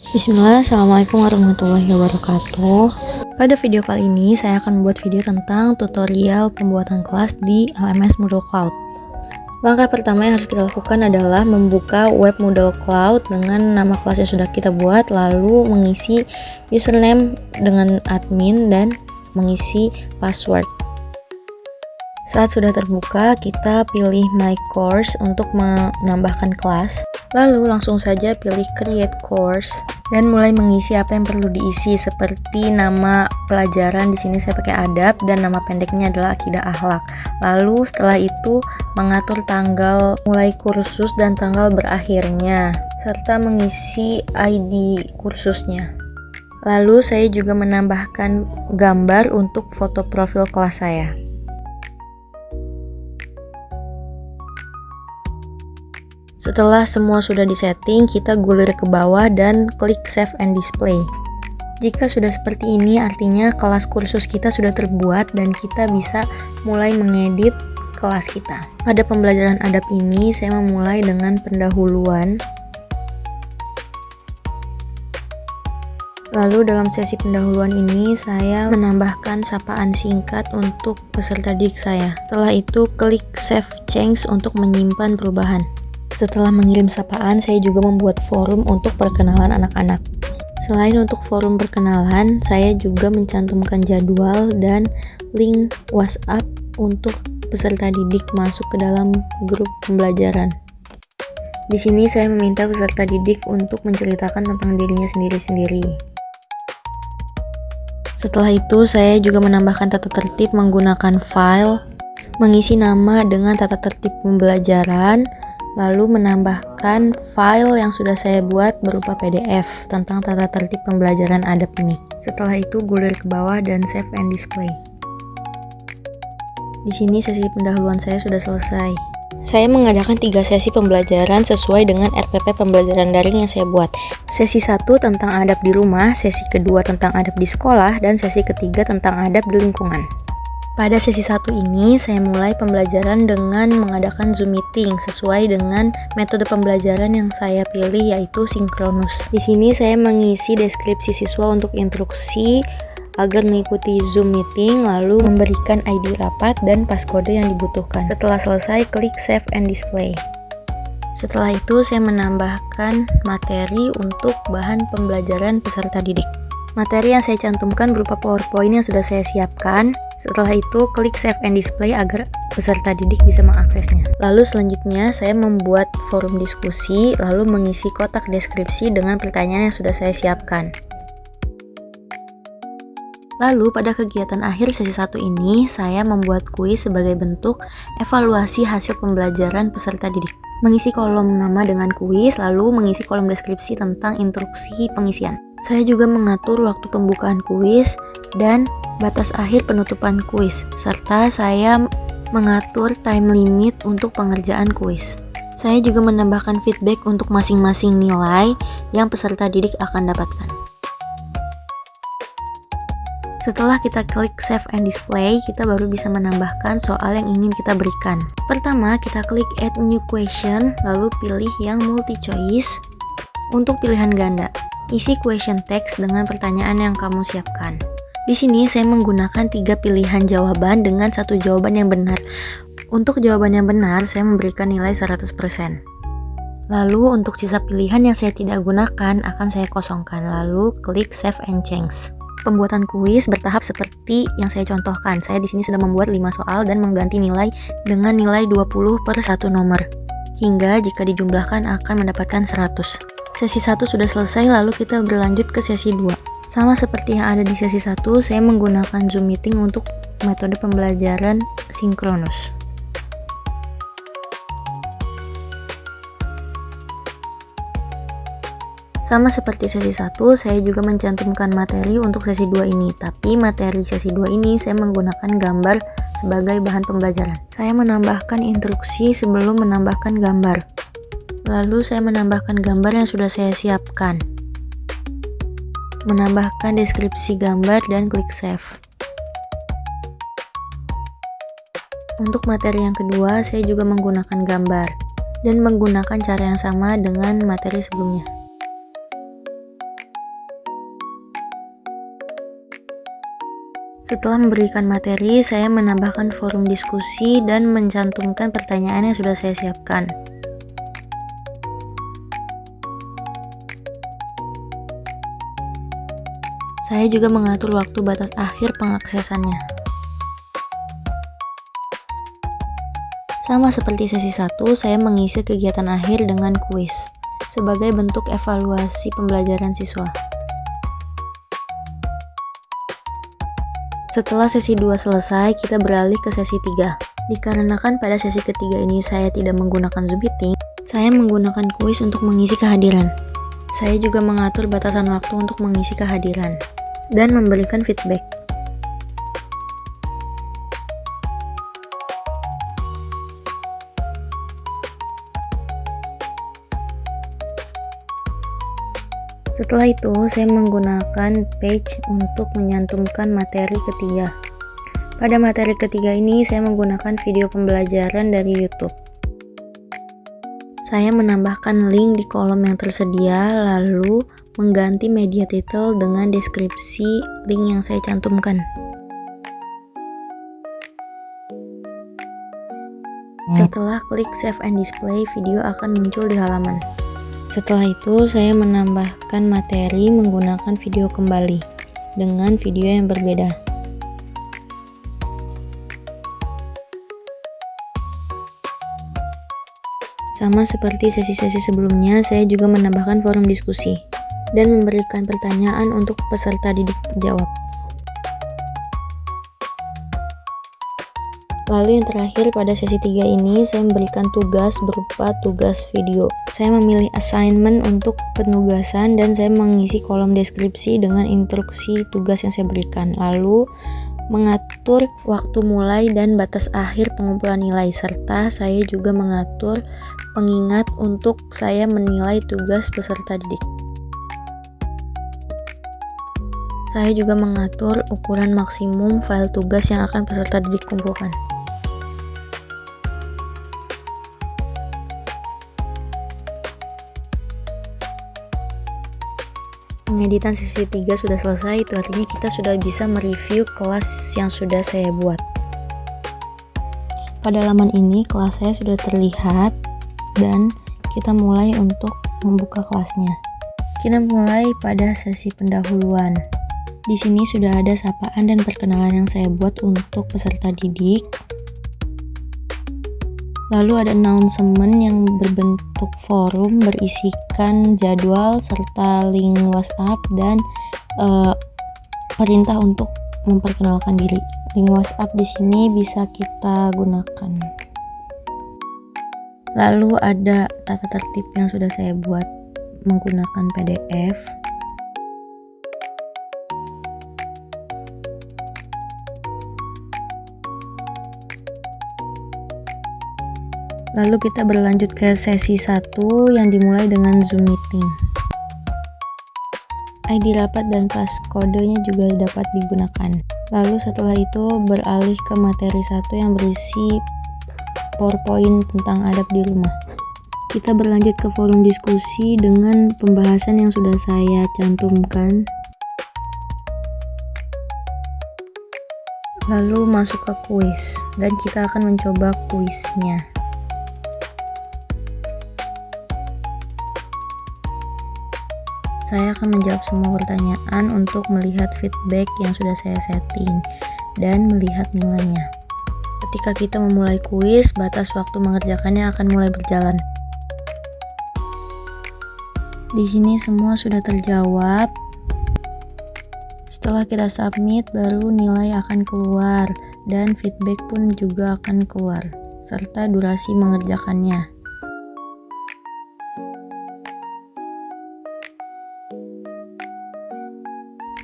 Bismillah, Assalamualaikum warahmatullahi wabarakatuh. Pada video kali ini saya akan membuat video tentang tutorial pembuatan kelas di LMS Moodle Cloud. Langkah pertama yang harus kita lakukan adalah membuka web Moodle Cloud dengan nama kelas yang sudah kita buat, lalu mengisi username dengan admin dan mengisi password. Saat sudah terbuka, kita pilih My Course untuk menambahkan kelas. Lalu langsung saja pilih Create Course dan mulai mengisi apa yang perlu diisi, seperti nama pelajaran. Di sini saya pakai adab dan nama pendeknya adalah Akidah Akhlak. Lalu setelah itu mengatur tanggal mulai kursus dan tanggal berakhirnya serta mengisi ID kursusnya. Lalu saya juga menambahkan gambar untuk foto profil kelas saya. Setelah semua sudah disetting, kita gulir ke bawah dan klik Save and Display. Jika sudah seperti ini, artinya kelas kursus kita sudah terbuat dan kita bisa mulai mengedit kelas kita. Pada pembelajaran adab ini, saya memulai dengan pendahuluan. Lalu dalam sesi pendahuluan ini, saya menambahkan sapaan singkat untuk peserta didik saya. Setelah itu, klik Save Change untuk menyimpan perubahan. Setelah mengirim sapaan, saya juga membuat forum untuk perkenalan anak-anak. Selain untuk forum perkenalan, saya juga mencantumkan jadwal dan link WhatsApp untuk peserta didik masuk ke dalam grup pembelajaran. Di sini saya meminta peserta didik untuk menceritakan tentang dirinya sendiri-sendiri. Setelah itu, saya juga menambahkan tata tertib menggunakan file, mengisi nama dengan tata tertib pembelajaran, lalu menambahkan file yang sudah saya buat berupa PDF tentang tata tertib pembelajaran adab ini. Setelah itu gulir ke bawah dan save and display. Di sini sesi pendahuluan saya sudah selesai. Saya mengadakan 3 sesi pembelajaran sesuai dengan RPP pembelajaran daring yang saya buat. Sesi 1 tentang adab di rumah, sesi kedua tentang adab di sekolah, dan sesi ketiga tentang adab di lingkungan. Pada sesi 1 ini, saya mulai pembelajaran dengan mengadakan Zoom meeting sesuai dengan metode pembelajaran yang saya pilih, yaitu sinkronus. Di sini saya mengisi deskripsi siswa untuk instruksi agar mengikuti Zoom meeting, lalu memberikan ID rapat dan passcode yang dibutuhkan. Setelah selesai, klik Save and Display. Setelah itu, saya menambahkan materi untuk bahan pembelajaran peserta didik. Materi yang saya cantumkan berupa PowerPoint yang sudah saya siapkan. Setelah itu, klik Save and Display agar peserta didik bisa mengaksesnya. Lalu selanjutnya, saya membuat forum diskusi, lalu mengisi kotak deskripsi dengan pertanyaan yang sudah saya siapkan. Lalu pada kegiatan akhir sesi 1 ini, saya membuat kuis sebagai bentuk evaluasi hasil pembelajaran peserta didik. Mengisi kolom nama dengan kuis, lalu mengisi kolom deskripsi tentang instruksi pengisian. Saya juga mengatur waktu pembukaan kuis dan batas akhir penutupan kuis, serta saya mengatur time limit untuk pengerjaan kuis. Saya juga menambahkan feedback untuk masing-masing nilai yang peserta didik akan dapatkan. Setelah kita klik Save and Display, kita baru bisa menambahkan soal yang ingin kita berikan. Pertama, kita klik Add New Question, lalu pilih yang multi choice. Untuk pilihan ganda, isi question text dengan pertanyaan yang kamu siapkan. Di sini saya menggunakan 3 pilihan jawaban dengan 1 jawaban yang benar. Untuk jawaban yang benar, saya memberikan nilai 100%. Lalu untuk sisa pilihan yang saya tidak gunakan akan saya kosongkan. Lalu klik Save and Change. Pembuatan kuis bertahap seperti yang saya contohkan. Saya di sini sudah membuat 5 soal dan mengganti nilai dengan nilai 20 per 1 nomor. Hingga jika dijumlahkan akan mendapatkan 100. Sesi 1 sudah selesai, lalu kita berlanjut ke sesi 2. Sama seperti yang ada di sesi 1, saya menggunakan Zoom meeting untuk metode pembelajaran sinkronus. Sama seperti sesi 1, saya juga mencantumkan materi untuk sesi 2 ini, tapi materi sesi 2 ini saya menggunakan gambar sebagai bahan pembelajaran. Saya menambahkan instruksi sebelum menambahkan gambar. Lalu saya menambahkan gambar yang sudah saya siapkan. Menambahkan deskripsi gambar dan klik Save. Untuk materi yang kedua, saya juga menggunakan gambar dan menggunakan cara yang sama dengan materi sebelumnya. Setelah memberikan materi, saya menambahkan forum diskusi dan mencantumkan pertanyaan yang sudah saya siapkan. Saya juga mengatur waktu batas akhir pengaksesannya. Sama seperti sesi 1, saya mengisi kegiatan akhir dengan kuis sebagai bentuk evaluasi pembelajaran siswa. Setelah sesi 2 selesai, kita beralih ke sesi 3. Dikarenakan pada sesi ketiga ini saya tidak menggunakan Zoom Meeting, saya menggunakan kuis untuk mengisi kehadiran. Saya juga mengatur batasan waktu untuk mengisi kehadiran dan memberikan feedback. Setelah itu, saya menggunakan page untuk menyantumkan materi ketiga. Pada materi ketiga ini, saya menggunakan video pembelajaran dari YouTube. Saya menambahkan link di kolom yang tersedia, lalu mengganti media title dengan deskripsi link yang saya cantumkan. Setelah klik Save and Display, video akan muncul di halaman. Setelah itu, saya menambahkan materi menggunakan video kembali dengan video yang berbeda. Sama seperti sesi-sesi sebelumnya, saya juga menambahkan forum diskusi dan memberikan pertanyaan untuk peserta didik jawab. Lalu yang terakhir pada sesi 3 ini, saya memberikan tugas berupa tugas video. Saya memilih assignment untuk penugasan dan saya mengisi kolom deskripsi dengan instruksi tugas yang saya berikan. Lalu mengatur waktu mulai dan batas akhir pengumpulan nilai, serta saya juga mengatur pengingat untuk saya menilai tugas peserta didik. Saya juga mengatur ukuran maksimum file tugas yang akan peserta didik kumpulkan. Pengeditan sesi 3 sudah selesai, itu artinya kita sudah bisa mereview kelas yang sudah saya buat. Pada halaman ini kelas saya sudah terlihat dan kita mulai untuk membuka kelasnya. Kita mulai pada sesi pendahuluan. Di sini sudah ada sapaan dan perkenalan yang saya buat untuk peserta didik. Lalu ada announcement yang berbentuk forum berisikan jadwal serta link WhatsApp dan perintah untuk memperkenalkan diri. Link WhatsApp di sini bisa kita gunakan. Lalu ada tata tertib yang sudah saya buat menggunakan PDF. Lalu kita berlanjut ke sesi 1 yang dimulai dengan Zoom Meeting. ID rapat dan passcode-nya juga dapat digunakan. Lalu setelah itu beralih ke materi 1 yang berisi PowerPoint tentang adab di rumah. Kita berlanjut ke forum diskusi dengan pembahasan yang sudah saya cantumkan. Lalu masuk ke kuis dan kita akan mencoba kuisnya. Saya akan menjawab semua pertanyaan untuk melihat feedback yang sudah saya setting dan melihat nilainya. Ketika kita memulai kuis, batas waktu mengerjakannya akan mulai berjalan. Di sini semua sudah terjawab. Setelah kita submit, baru nilai akan keluar dan feedback pun juga akan keluar, serta durasi mengerjakannya.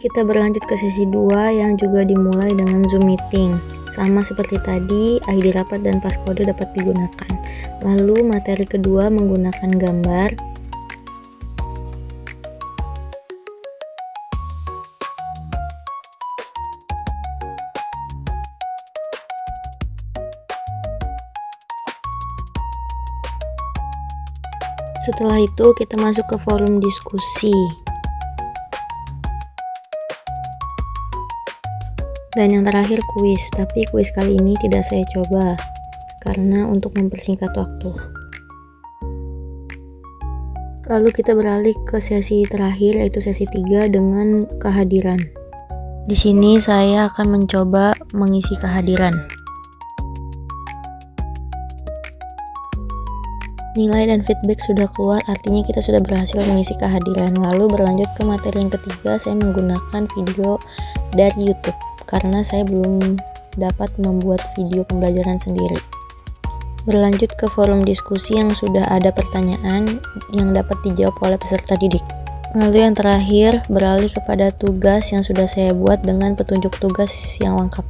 Kita berlanjut ke sesi 2 yang juga dimulai dengan Zoom Meeting. Sama seperti tadi, ID rapat dan passcode dapat digunakan. Lalu materi kedua menggunakan gambar. Setelah itu kita masuk ke forum diskusi. Dan yang terakhir kuis, tapi kuis kali ini tidak saya coba karena untuk mempersingkat waktu. Lalu kita beralih ke sesi terakhir, yaitu sesi 3 dengan kehadiran. Di sini saya akan mencoba mengisi kehadiran. Nilai dan feedback sudah keluar, artinya kita sudah berhasil mengisi kehadiran. Lalu berlanjut ke materi yang ketiga, saya menggunakan video dari YouTube karena saya belum dapat membuat video pembelajaran sendiri. Berlanjut ke forum diskusi yang sudah ada pertanyaan yang dapat dijawab oleh peserta didik. Lalu yang terakhir, beralih kepada tugas yang sudah saya buat dengan petunjuk tugas yang lengkap.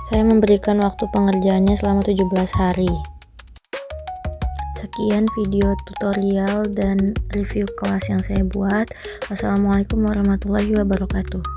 Saya memberikan waktu pengerjaannya selama 17 hari. Sekian video tutorial dan review kelas yang saya buat. Wassalamualaikum warahmatullahi wabarakatuh.